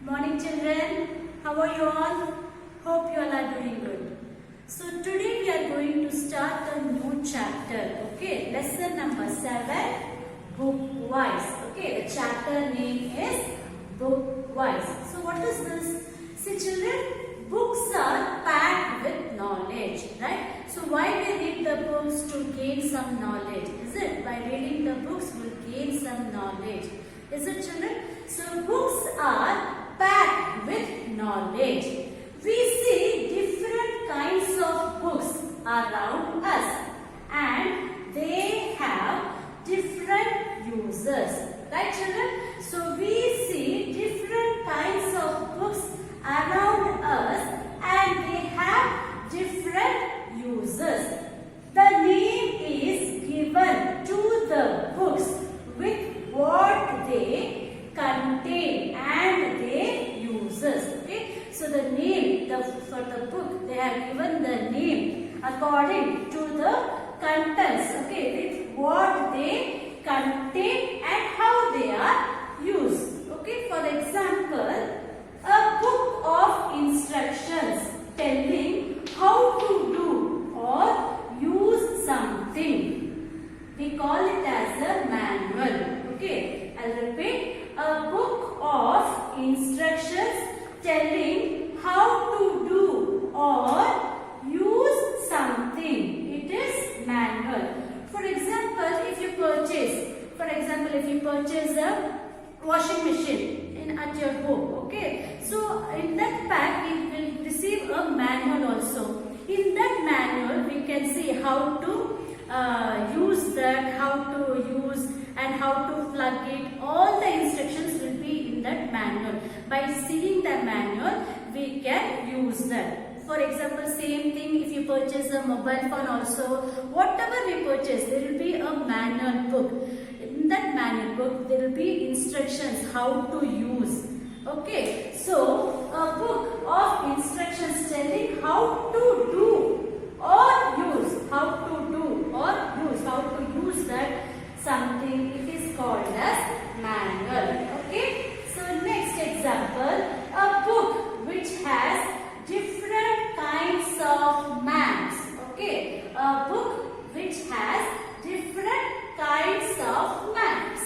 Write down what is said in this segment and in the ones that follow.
Morning children, how are you all? Hope you all are doing good. So today we are going to start a new chapter, okay? Lesson number 7, book wise, okay? The chapter name is book wise. So what is this? See children, books are packed with knowledge, right? So why we read the books? To gain some knowledge, is it? By reading the books we will gain some knowledge. Is it children? So books are packed with knowledge. We see different kinds of books around us and they have different uses. Right children? So we see different kinds of books around us and they have different uses. The name is given to the books with what they contain and their uses. Okay, so the name for the book, they have given the name according to the contents. Okay, with what they contain and how they are used. Okay, for example, a book of instructions telling how to do or use something. We call it as a manual. Okay, I'll repeat. A book of instructions telling how to do or use something. It is manual. For example, if you purchase a washing machine at your home, okay, so in that pack you will receive a manual also. In that manual we can see how to use that, how to use and how to plug it. All the instructions will be in that manual. By seeing the manual we can use that. For example, same thing if you purchase a mobile phone also, whatever we purchase there will be a manual book. In that manual book there will be instructions how to use. Okay, so a book of instructions telling how to do or use, how to use that something, it is called as manual. Okay, so next example, a book which has different kinds of maps. Okay, a book which has different kinds of maps.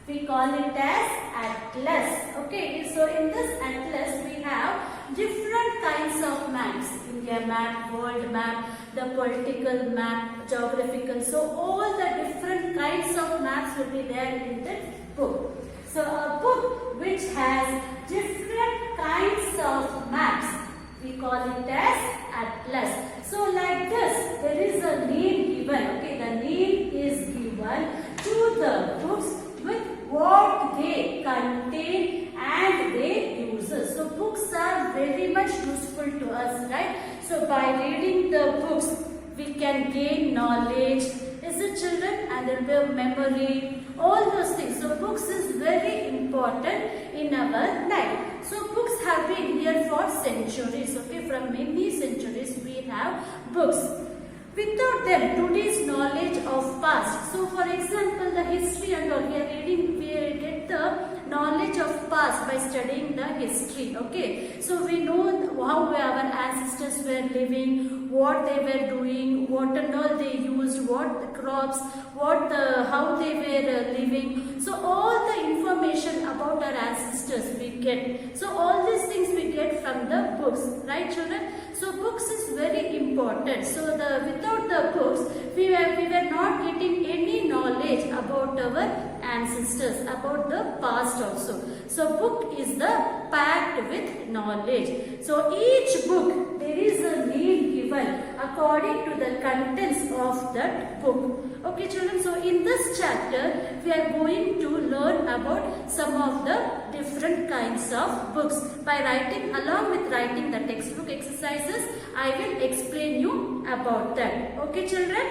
We call it as atlas. Okay, so in this atlas we have different kinds of maps. India map, world map, the political map, geographical. So all the different kinds of maps will be there in that book. So a book which has different kinds of maps, we call it as atlas. So like this, there is a name given. Okay, the name is given to the books with what they contain and their uses. So books are very much useful to us, right? So by reading the books, we can gain knowledge. Is it children? And there will be memory, all those things. So books is very important in our life. So books have been here for centuries. Okay, from many centuries we have books. Without them, today's knowledge of past. So for example, the history and all, we get the knowledge of past by studying the history. Okay, so we know how our ancestors were living, what they were doing, what and all they used, what the crops, how they were living. So all the information about our ancestors we get. So all these things we get from the books, right children? So books is very important. So without the books, we were not getting any knowledge about our ancestors, about the past also. So book is the packed with knowledge. So each book there is a name given according to the contents of that book. Okay children, so in this chapter we are going to learn about some of the different kinds of books. Along with writing the textbook exercises, I will explain you about that. Okay children?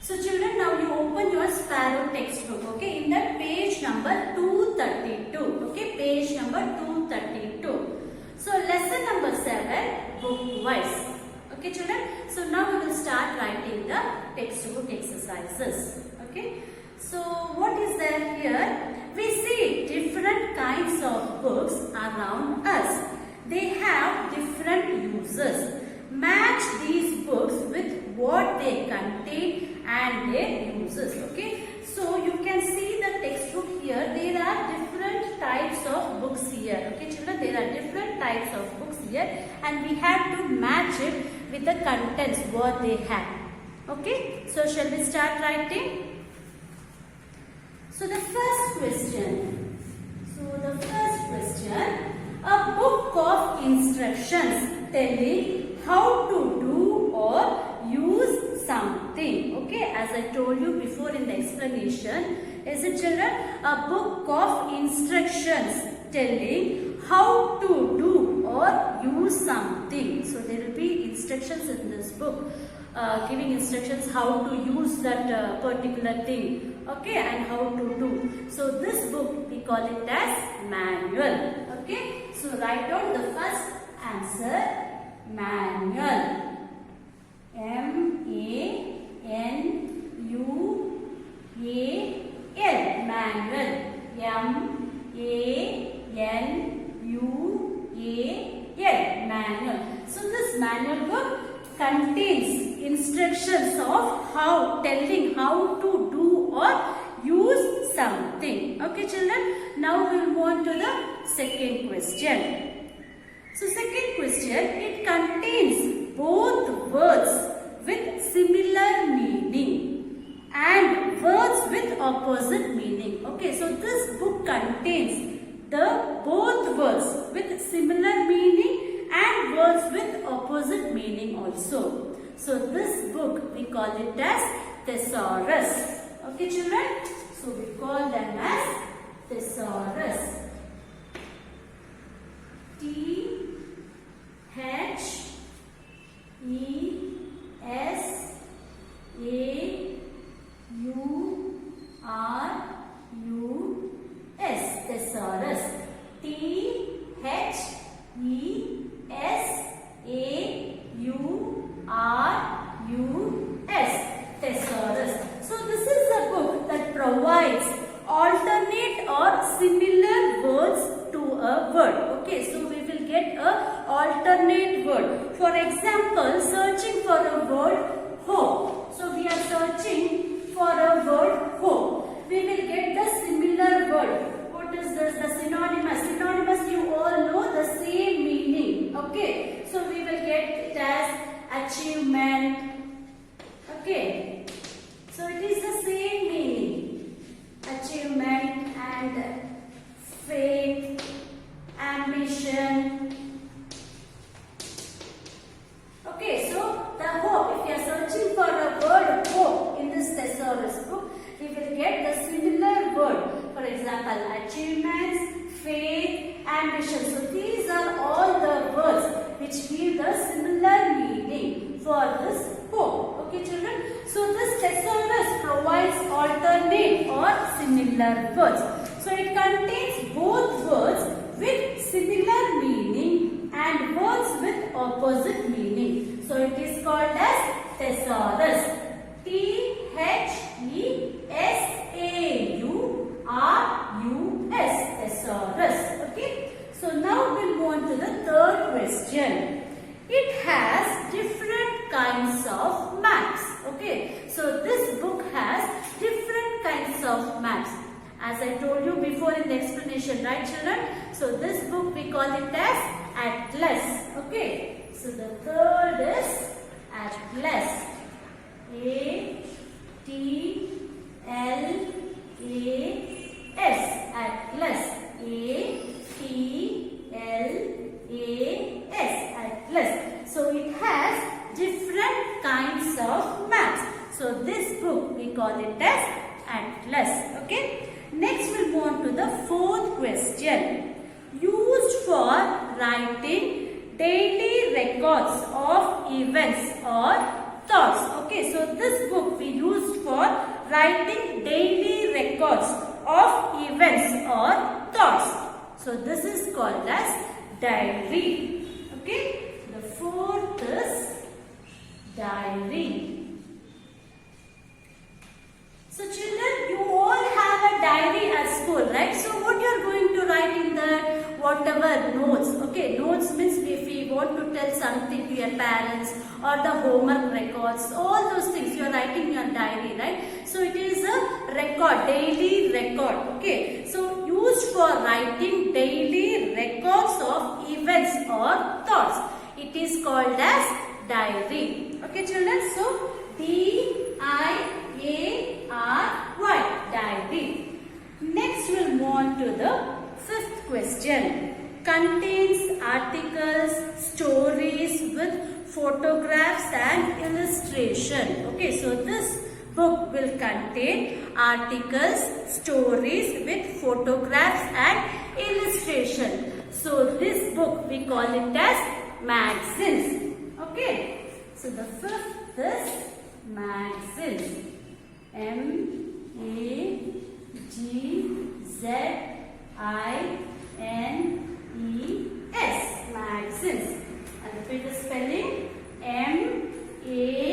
So children, now you open your Sparrow textbook, okay, in that page number 232, okay, page number 232. So lesson number 7, book wise. Okay children, so now we will start writing the textbook exercises. Okay, so what is there here? We see different they have different uses. Match these books with what they contain and their uses. Okay, so you can see the textbook here. There are different types of books here. Okay, children, there are different types of books here, and we have to match it with the contents what they have. Okay, so shall we start writing? So the first question. A book of instructions telling how to do or use something. Okay, as I told you before in the explanation, is it children? A book of instructions telling how to do or use something. So there will be instructions in this book, giving instructions how to use that particular thing. Okay, and how to do. So this book we call it as manual. Okay, so write down the first answer, manual. M-A-N-U-A-L, manual. M-A-N-U-A-L, manual. So this manual book contains instructions of how, telling how to do or use something. Okay, children. Now we will move on to the second question. So second question, it contains both words with similar meaning and words with opposite meaning. Okay, so this book contains the both words with similar meaning and words with opposite meaning also. So this book we call it as thesaurus. Okay, children. So we call them as thesaurus. T-H-E-S-A-U-R-U-S, thesaurus. T-H-E-S-A-U-R-U-S, thesaurus. So this is a book that provides alternate or similar words to a word. Okay, so we will get a alternate word. For example, searching for a word hope. So we are searching for a word hope. We will get the similar word. What is this? The synonymous. Synonymous, you all know the same meaning. Okay, so we will get it as achievement. Okay, so it is the same meaning. Achievement and faith, ambition. Okay, so the hope, if you are searching for a word hope in this thesaurus book, we will get the similar word. For example, achievements, faith, ambition. So these are all the words which give the similar meaning for this hope. Okay, children. So this thesaurus provides alternate or similar words. So it contains both words with similar meaning and words with opposite meaning. So it is called as thesaurus. T-H-E-S-A-U-R-U-S, thesaurus. Okay. So now we'll move on to the third question. It has different kinds of maps. Okay, so this book has different kinds of maps. As I told you before in the explanation, right children? So this book we call it as atlas. Okay, so the third is atlas. A-T-L-A-S, atlas. A-T-L-A-S, atlas. So it has different kinds of maps. So this book we call it as atlas. Okay. Next we'll move on to the fourth question. Used for writing daily records of events or thoughts. Okay. So this book we used for writing daily records of events or thoughts. So this is called as diary. Okay. The fourth is diary. So children, you all have a diary at school, right? So what you are going to write in that? What whatever notes. Okay, notes means if we want to tell something to your parents or the homework records, all those things you are writing in your diary, right? So it is a record, daily record. Okay, so used for writing daily records of events or thoughts. It is called as diary. Okay, children. So D-I-A-R-Y, diary. Next we'll move on to the fifth question. Contains articles, stories with photographs and illustration. Okay, so this book will contain articles, stories with photographs and illustration. So this book we call it as magazines. Okay, so the fifth is magazines. M-A-G-Z-I-N-E-S, magazines. And repeat the spelling. M-A-G-Z-I-N-E,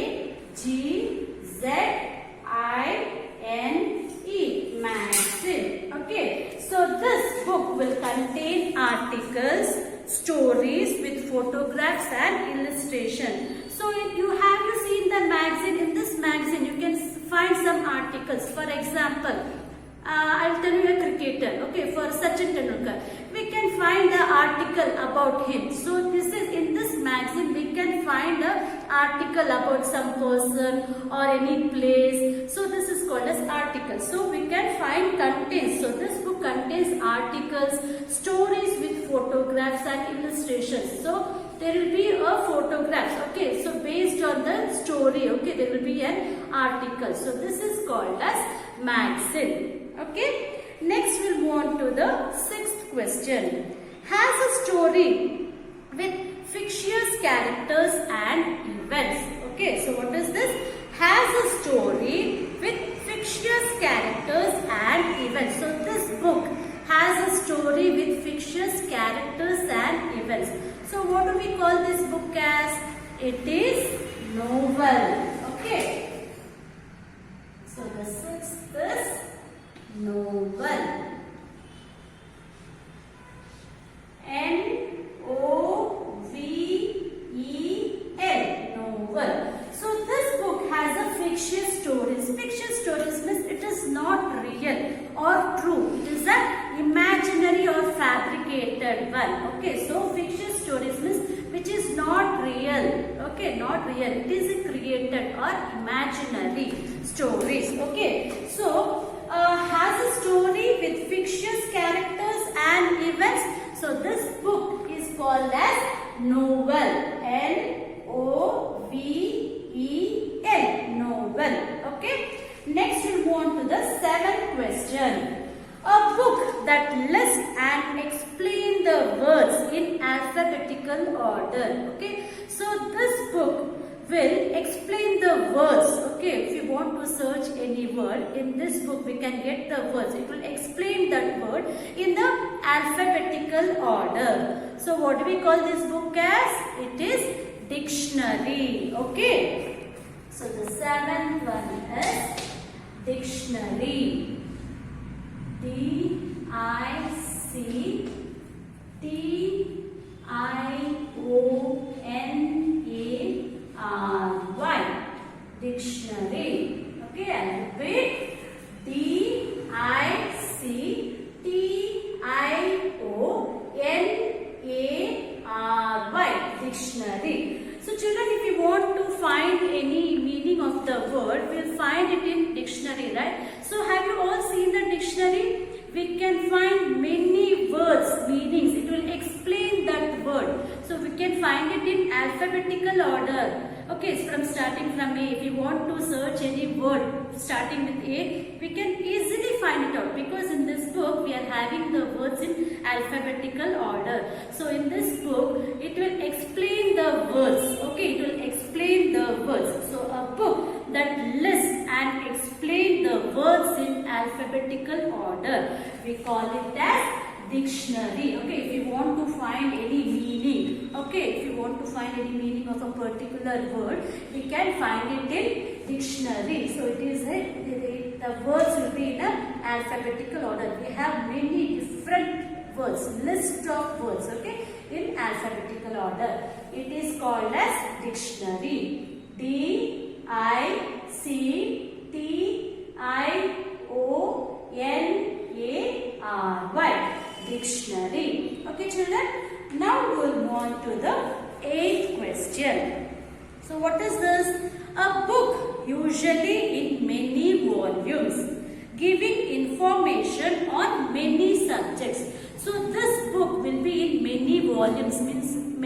magazine. Okay, so this book will contain articles, stories with photographs and illustration. So you seen the magazine. In this magazine you can find some articles. For example, I'll tell you a cricketer. Okay, for Sachin Tendulkar, we can find the article about him. So this is in this magazine we can find an article about some person or any place. So this is called as article. So we can find contains. So this book contains articles, stories with photographs and illustrations. So there will be a photographs. Okay, so based on the story, okay, there will be an article. So this is called as magazine. Okay, next we'll move on to the sixth question. Has a story with fictitious characters and events. Okay, so what is this? Has a story with fictitious characters and events. So this book has a story with fictitious characters and events. So what do we call this book as? It is novel. Okay. So the sixth is novel. N-O-V-E-L, novel. So this book has a fictitious stories. Fictitious stories means it is not real or true. It is an imaginary or fabricated one. Okay, so fictitious stories means which is not real. Okay, not real. It is created or imaginary stories. Okay, so has a story with fictitious characters and events. So this book is called as novel. N-O-V-E-L, novel. Okay. Next we'll move on to the seventh question. A book that lists and explain the words in alphabetical order. Okay. So this book will explain the words. Okay, if you want to search any word in this book, we can get the words. It will explain that word in the alphabetical order. So what do we call this book as? It is dictionary. Okay, so the seventh one is dictionary. D-I-C-T-I-O-N-A-R-Y, dictionary. Okay, and repeat. D-I-C-T-I-O-N-A-R-Y, dictionary. So children, if you want to find any meaning of the word, we'll find it in dictionary, right? So have you all seen the dictionary? We can find many words, meanings. It will explain that word. So we can find it in alphabetical order. Okay, so starting from A. If you want to search any word starting with A, we can easily find it out because in this book we are having the words in alphabetical order. So in this book it will explain the words. Okay, it will explain the words. So a book that lists and explain the words in alphabetical order, we call it as dictionary. Okay, if you want to find any meaning, okay, if you want to find any meaning of a particular word, we can find it in dictionary. So it is the words will be in a alphabetical order. We have many different words. words, list of words, okay, in alphabetical order. It is called as dictionary. D-I-C-T-I-O-N-A-R-Y. Dictionary. Okay, children. Now we will move on to the 8th question. So what is this? A book, usually in many volumes, giving information on many subjects. So this book will be in many volumes, means in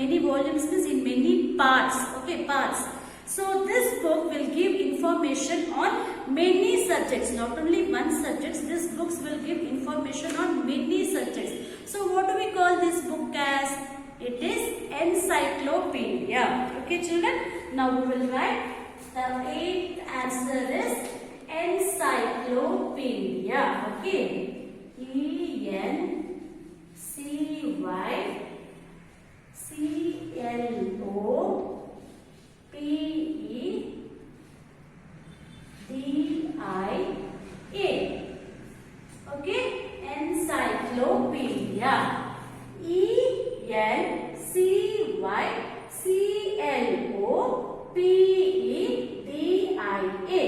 many parts, okay, parts. So this book will give information on many subjects, not only one subject. These books will give information on many subjects. So what do we call this book as? It is encyclopedia. Okay, children. Now we will write the 8th answer is encyclopedia. Okay. E-N-C-Y-C-L-O-P-E-D-I-A. Okay. Encyclopedia. E-N-C-Y-C-L-O-P-E-D-I-A.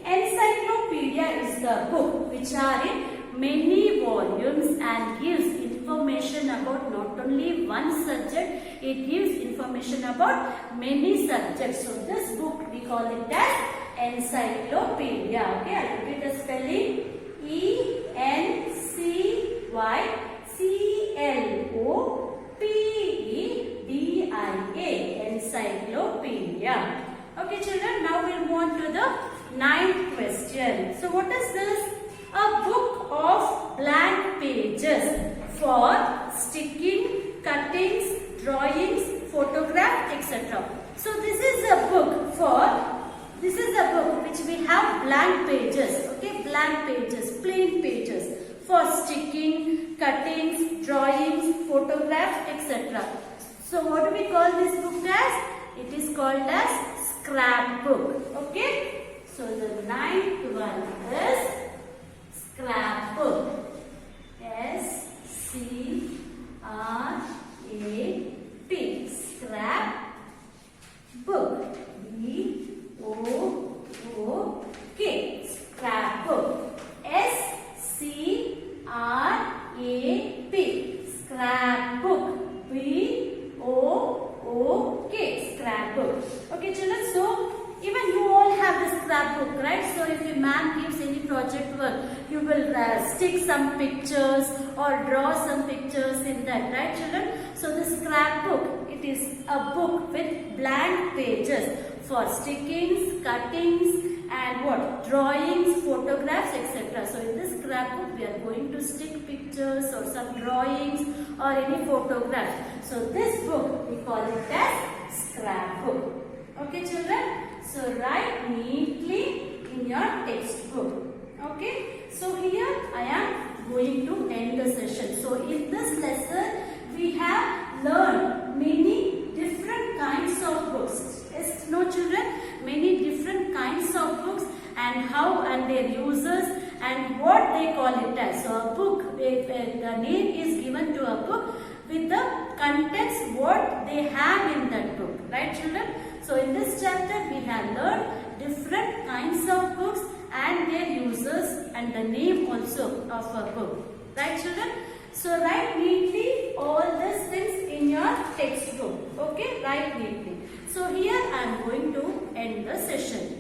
Encyclopedia is the book which are in many volumes and gives information about not only one subject, it gives information about many subjects. So this book we call it as encyclopedia. Okay, I'll repeat the spelling. E-N-C-Y-C-L-O-P-E-D-I-A. Encyclopedia. Okay, children, now we'll move on to the 9th question. So what is this? A book of blank pages for sticking, cuttings, drawings, photographs, etc. So this is a book which we have blank pages, okay, blank pages, plain pages for sticking, cuttings, drawings, photographs, etc. So what do we call this book as? It is called as scrapbook. Okay. So the 9th one is scrapbook. S-C-R-A-P. Scrapbook. B-O-O-K. Scrapbook. S-C-R-A-P. Scrapbook. B-O-O-K. Scrapbook. Okay, children. So even you all have the scrapbook, right? So if your ma'am gives any project work, you will stick some pictures or draw some pictures in that, right, children? So the scrapbook, it is a book with blank pages for stickings, cuttings, and what? Drawings, photographs, etc. So in this scrapbook, we are going to stick pictures or some drawings or any photographs. So this book, we call it as scrapbook. Okay, children? So write neatly in your textbook. Okay. So here I am going to end the session. So in this lesson we have learned many different kinds of books. Yes, no, children? Many different kinds of books and how and their uses and what they call it as. So a book, the name is given to a book with the contents what they have in that book. Right, children? So in this chapter we have learned different kinds of books and their uses and the name also of a book. Right, children? So write neatly all these things in your textbook. Okay, write neatly. So here I am going to end the session.